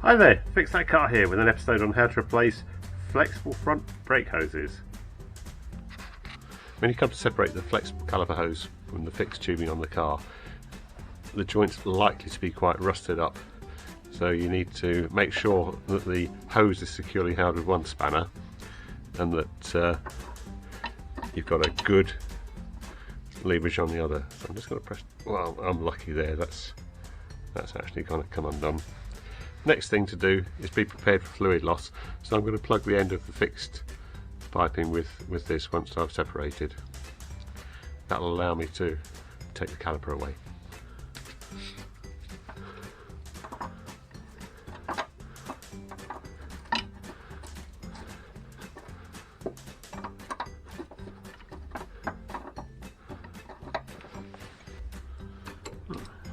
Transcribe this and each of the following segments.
Hi there, Fix That Car here with an episode on how to replace flexible front brake hoses. When you come to separate the flexible caliper hose from the fixed tubing on the car, the joint's likely to be quite rusted up, so you need to make sure that the hose is securely held with one spanner and that you've got a good leverage on the other. So I'm just going to press, well, I'm lucky there, that's actually kind of come undone. Next thing to do is be prepared for fluid loss, so I'm going to plug the end of the fixed piping with this once I've separated. That'll allow me to take the caliper away.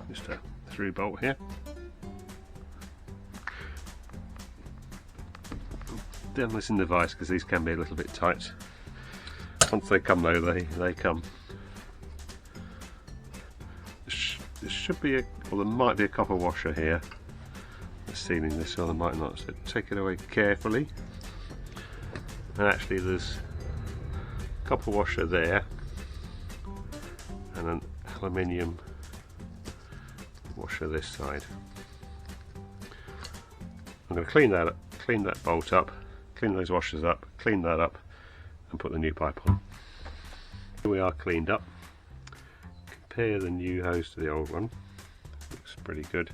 Just a through bolt here. Down this in the vise because these can be a little bit tight. Once they come though, they come. There should be there might be a copper washer here that's sealing this, or there might not. So take it away carefully. And actually, there's a copper washer there and an aluminium washer this side. I'm going to clean that bolt up. Clean those washers up, clean that up and put the new pipe on. Here we are cleaned up. Compare the new hose to the old one. Looks pretty good.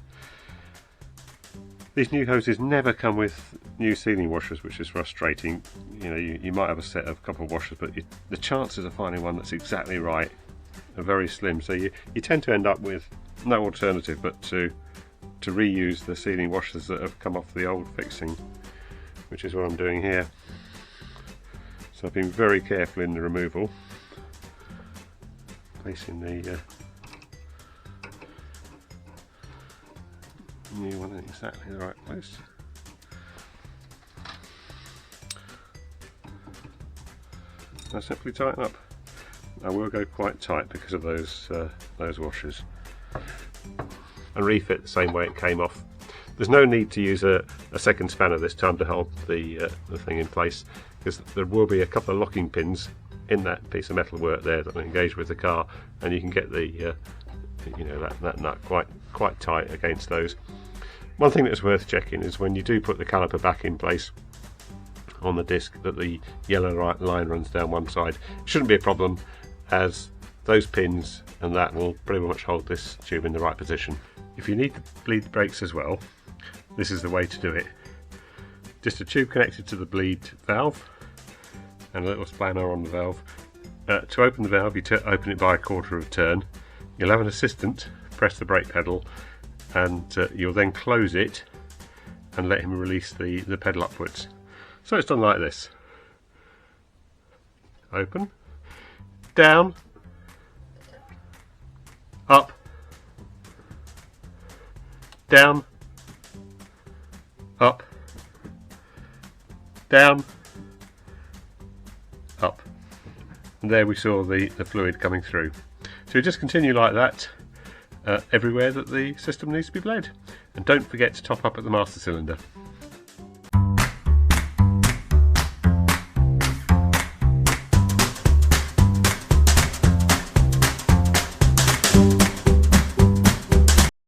These new hoses never come with new sealing washers, which is frustrating. You know, you might have a set of couple of washers, but the chances of finding one that's exactly right are very slim. So you tend to end up with no alternative but to reuse the sealing washers that have come off the old fixing, which is what I'm doing here. So I've been very careful in the removal, placing the new one in exactly the right place. Now simply tighten up. I will go quite tight because of those washers, and refit the same way it came off. There's no need to use a second spanner this time to hold the thing in place, because there will be a couple of locking pins in that piece of metal work there that will engage with the car, and you can get the you know, that nut quite tight against those. One thing that's worth checking is when you do put the caliper back in place on the disc, that the yellow line runs down one side. It shouldn't be a problem, as those pins and that will pretty much hold this tube in the right position. If you need to bleed brakes as well, this is the way to do it. Just a tube connected to the bleed valve and a little spanner on the valve. To open the valve, you open it by a quarter of a turn. You'll have an assistant press the brake pedal, and you'll then close it and let him release the pedal upwards. So it's done like this. Open, down, up, down, up, down, up, and there we saw the fluid coming through. So we just continue like that everywhere that the system needs to be bled, and don't forget to top up at the master cylinder.